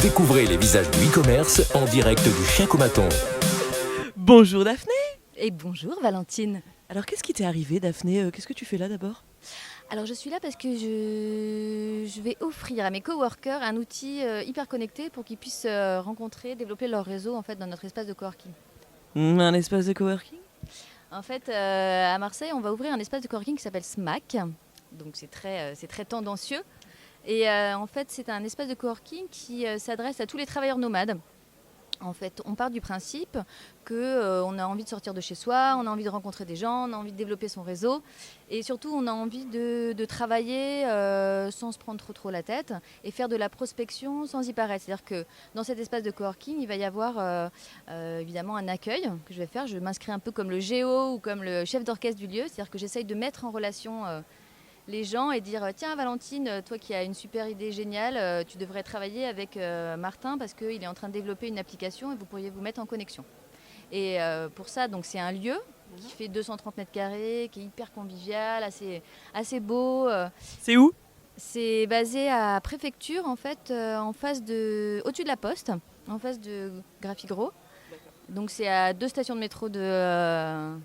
Découvrez les visages du e-commerce en direct du Chien Comaton. Bonjour Daphné. Et bonjour Valentine. Alors qu'est-ce qui t'est arrivé Daphné? Qu'est-ce que tu fais là d'abord? Alors je suis là parce que je vais offrir à mes coworkers un outil hyper connecté pour qu'ils puissent rencontrer, développer leur réseau en fait dans notre espace de coworking. Un espace de coworking? En fait, à Marseille, on va ouvrir un espace de coworking qui s'appelle SMAC. Donc c'est très tendancieux. Et en fait, c'est un espace de coworking qui s'adresse à tous les travailleurs nomades. En fait, on part du principe qu'on a envie de sortir de chez soi, on a envie de rencontrer des gens, on a envie de développer son réseau. Et surtout, on a envie de travailler sans se prendre trop la tête et faire de la prospection sans y paraître. C'est-à-dire que dans cet espace de coworking, il va y avoir évidemment un accueil que je vais faire. Je m'inscris un peu comme le géo ou comme le chef d'orchestre du lieu. C'est-à-dire que j'essaye de mettre en relation les gens et dire tiens Valentine, toi qui as une super idée géniale, tu devrais travailler avec Martin parce qu'il est en train de développer une application et vous pourriez vous mettre en connexion. Et pour ça, donc c'est un lieu qui fait 230 mètres carrés, qui est hyper convivial, assez beau. C'est où? C'est basé à Préfecture en fait, au-dessus de la Poste, en face de Graphigro. Donc c'est à 2 stations de métro de la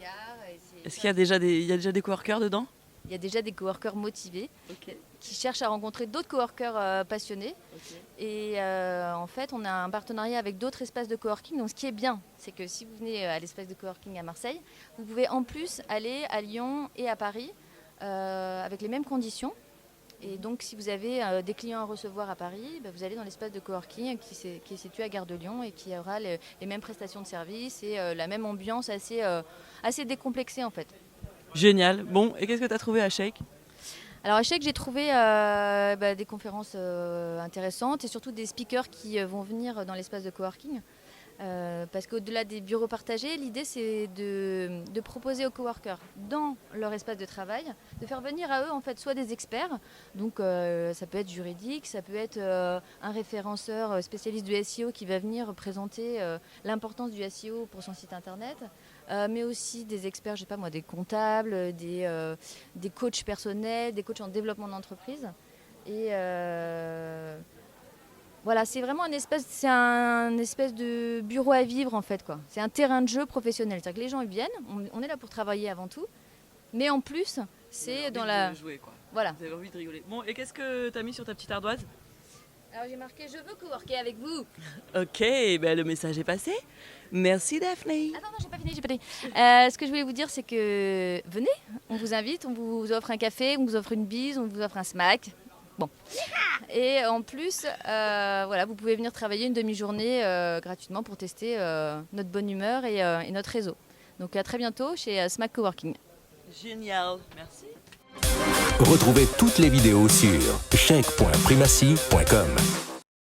gare. Est-ce qu'il y a déjà des coworkers dedans? Il y a déjà des coworkers motivés qui cherchent à rencontrer d'autres coworkers passionnés. Et en fait, on a un partenariat avec d'autres espaces de coworking. Donc ce qui est bien, c'est que si vous venez à l'espace de coworking à Marseille, vous pouvez en plus aller à Lyon et à Paris avec les mêmes conditions. Et donc si vous avez des clients à recevoir à Paris, vous allez dans l'espace de coworking qui est situé à Gare de Lyon et qui aura les mêmes prestations de services et la même ambiance assez décomplexée en fait. Génial. Bon, et qu'est-ce que tu as trouvé à Shake? Alors à Shake, j'ai trouvé des conférences intéressantes et surtout des speakers qui vont venir dans l'espace de coworking. Parce qu'au-delà des bureaux partagés, l'idée c'est de proposer aux coworkers dans leur espace de travail, de faire venir à eux en fait soit des experts, donc ça peut être juridique, ça peut être un référenceur spécialiste du SEO qui va venir présenter l'importance du SEO pour son site internet, mais aussi des experts, je sais pas moi, des comptables, des coachs personnels, des coachs en développement d'entreprise. Et voilà, c'est vraiment un espèce de bureau à vivre en fait, quoi. C'est un terrain de jeu professionnel. C'est-à-dire que les gens ils viennent, on est là pour travailler avant tout, mais en plus c'est dans la... jouer, quoi. Voilà. Vous avez envie de rigoler. Bon, et qu'est-ce que tu as mis sur ta petite ardoise? Alors j'ai marqué je veux coworker avec vous. Ok, le message est passé. Merci Daphné. Ah non, j'ai pas fini. Ce que je voulais vous dire c'est que venez, on vous invite, on vous offre un café, on vous offre une bise, on vous offre un smack. Bon. Et en plus, vous pouvez venir travailler une demi-journée gratuitement pour tester notre bonne humeur et notre réseau. Donc à très bientôt chez Smack Coworking. Génial, merci. Retrouvez toutes les vidéos sur chèque.primacy.com.